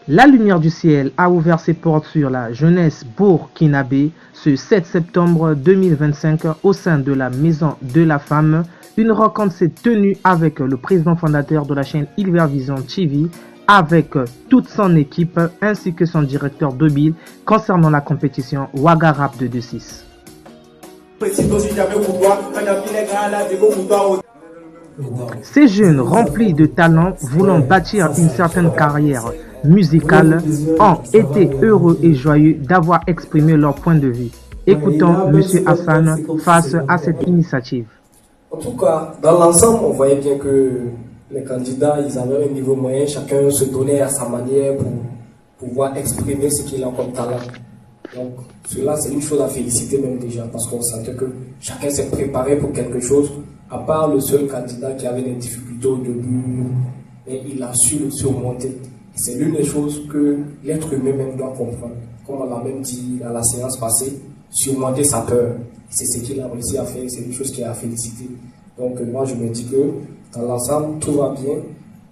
La lumière du ciel a ouvert ses portes sur la jeunesse burkinabé ce 7 septembre 2025 au sein de la Maison de la Femme. Une rencontre s'est tenue avec le président fondateur de la chaîne Ilvervision TV, avec toute son équipe ainsi que son directeur Dobil concernant la compétition Waga Rap de 2-6. Ces jeunes remplis de talent voulant bâtir une certaine carrière musicale ont été heureux et joyeux d'avoir exprimé leur point de vue. Écoutons M. Hassan face à cette initiative. En tout cas, dans l'ensemble, on voyait bien que les candidats, ils avaient un niveau moyen, chacun se donnait à sa manière pour pouvoir exprimer ce qu'il a comme talent. Donc, cela, c'est une chose à féliciter même déjà, parce qu'on sentait que chacun s'est préparé pour quelque chose, à part le seul candidat qui avait des difficultés au début, mais il a su le surmonter. C'est l'une des choses que l'être humain même doit comprendre. Comme on l'a même dit à la séance passée, surmonter sa peur. C'est ce qu'il a réussi à faire, c'est une chose qui est à féliciter. Donc moi je me dis que dans l'ensemble, tout va bien.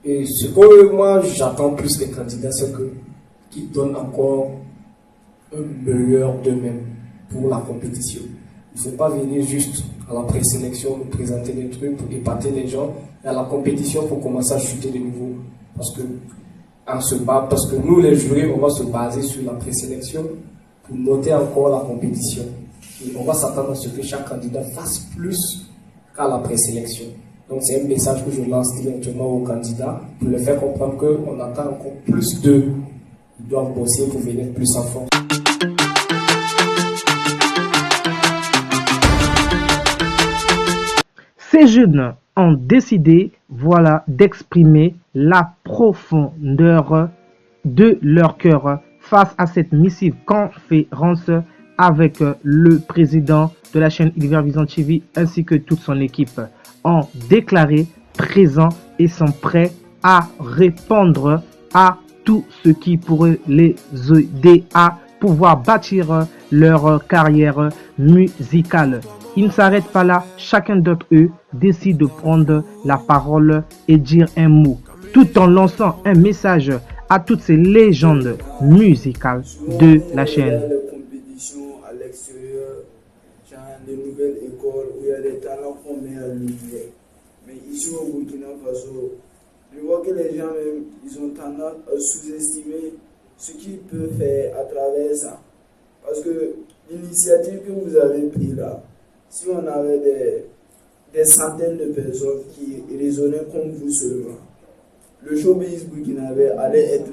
Et ce que moi j'attends plus des candidats, c'est qu'ils donnent encore un meilleur d'eux-mêmes pour la compétition. Il ne faut pas venir juste à la présélection, nous présenter des trucs pour épater les gens. Et à la compétition, il faut commencer à chuter de niveau. Parce que nous, les jurés, on va se baser sur la présélection pour noter encore la compétition. Et on va s'attendre à ce que chaque candidat fasse plus qu'à la présélection. Donc c'est un message que je lance directement aux candidats pour leur faire comprendre qu'on attend encore plus d'eux. Ils doivent bosser pour venir plus en force. Ces jeunes ont décidé, d'exprimer la profondeur de leur cœur face à cette missive conférence avec le président de la chaîne Ilvervision TV ainsi que toute son équipe. Ont déclaré présents et sont prêts à répondre à tout ce qui pourrait les aider à pouvoir bâtir leur carrière musicale. Ils ne s'arrêtent pas là, chacun d'entre eux décide de prendre la parole et dire un mot, tout en lançant un message à toutes ces légendes musicales de la chaîne. Les compétitions à l'extérieur, genre de nouvelles écoles où il y a des talents qu'on met à lumière. Mais ici au Burkina Faso, je vois que les gens même, ils ont tendance à sous-estimer ce qu'ils peuvent faire à travers ça. Parce que l'initiative que vous avez prise là, si on avait des centaines de personnes qui raisonnaient comme vous seulement, le showbiz burkinabé allait être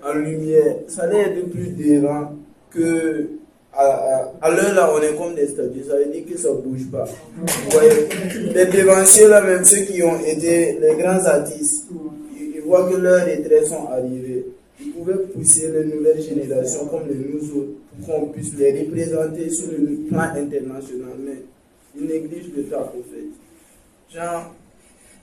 en lumière, ça allait être plus dérangeant que à l'heure là on est comme des statues, ça veut dire que ça bouge pas. Vous voyez, les dévanciers là, même ceux qui ont été les grands artistes, ils voient que leurs retraits sont arrivés. Ils pouvaient pousser les nouvelles générations comme les nous autres pour qu'on puisse les représenter sur le plan international, mais ils négligent le taf au fait. Genre,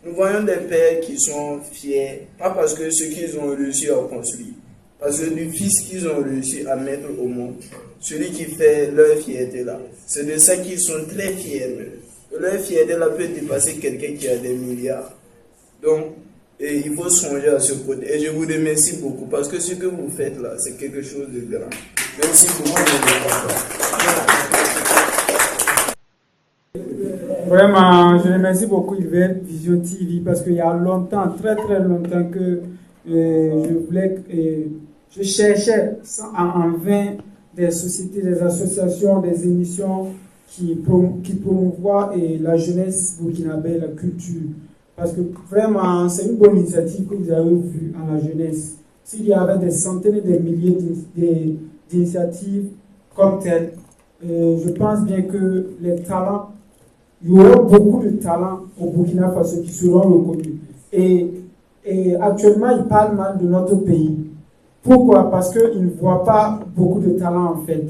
nous voyons des pères qui sont fiers, pas parce que ce qu'ils ont réussi à construire, parce que du fils qu'ils ont réussi à mettre au monde, celui qui fait leur fierté là, c'est de ça qu'ils sont très fiers même. Leur fierté là peut dépasser quelqu'un qui a des milliards. Donc, et il faut songer à ce côté. Et je vous remercie beaucoup parce que ce que vous faites là, c'est quelque chose de grand. Merci beaucoup. Vraiment, je remercie beaucoup Ilvervision TV parce qu'il y a longtemps, très très longtemps que je cherchais en vain des sociétés, des associations, des émissions qui promouvoient la jeunesse burkinabé, la culture. Parce que vraiment, c'est une bonne initiative que vous avez vue à la jeunesse. S'il y avait des centaines de milliers d'initiatives comme telles, je pense bien que les talents, il y aura beaucoup de talents au Burkina Faso qui seront reconnus. Et actuellement, ils parlent mal de notre pays. Pourquoi? Parce qu'ils ne voient pas beaucoup de talents en fait.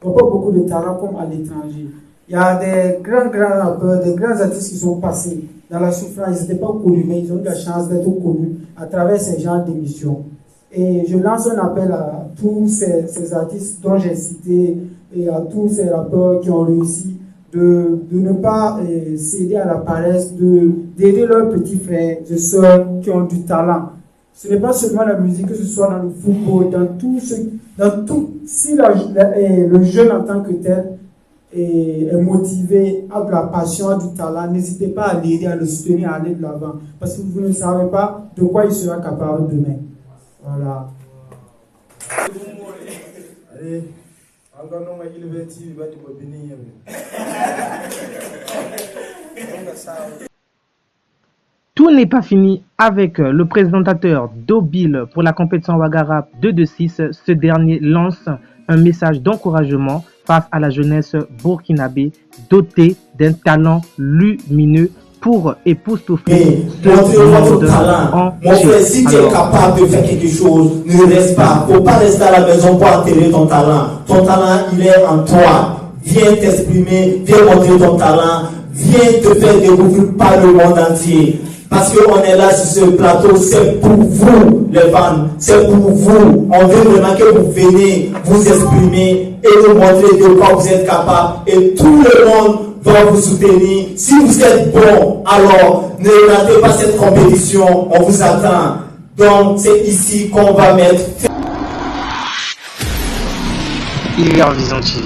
Ils ne voient pas beaucoup de talents comme à l'étranger. Il y a des grands rappeurs, des grands artistes qui sont passés dans la souffrance. Ils n'étaient pas connus, mais ils ont eu la chance d'être connus à travers ces genres d'émissions. Et je lance un appel à tous ces artistes dont j'ai cité et à tous ces rappeurs qui ont réussi de ne pas céder à la paresse, d'aider leurs petits frères et sœurs qui ont du talent. Ce n'est pas seulement la musique, que ce soit dans le football, si le jeune en tant que tel est motivé, a de la passion, a du talent, n'hésitez pas à l'aider, à le soutenir, à aller de l'avant. Parce que vous ne savez pas de quoi il sera capable demain. Voilà. Allez, encore non, il va te bénir. Tout n'est pas fini avec le présentateur d'Obil pour la compétition Ouagarap 226. Ce dernier lance un message d'encouragement face à la jeunesse burkinabé dotée d'un talent lumineux pour époustoufler ce monde talent. Mon frère, si tu es capable de faire quelque chose, ne reste pas. Faut pas rester à la maison pour enterrer ton talent. Ton talent, il est en toi. Viens t'exprimer, viens montrer ton talent, viens te faire découvrir par le monde entier. Parce qu'on est là sur ce plateau, c'est pour vous, les fans, c'est pour vous. On veut vraiment que vous venez vous exprimer et nous montrer de quoi vous êtes capable. Et tout le monde va vous soutenir. Si vous êtes bon, alors ne ratez pas cette compétition, on vous attend. Donc c'est ici qu'on va mettre. Il est en Vision TV.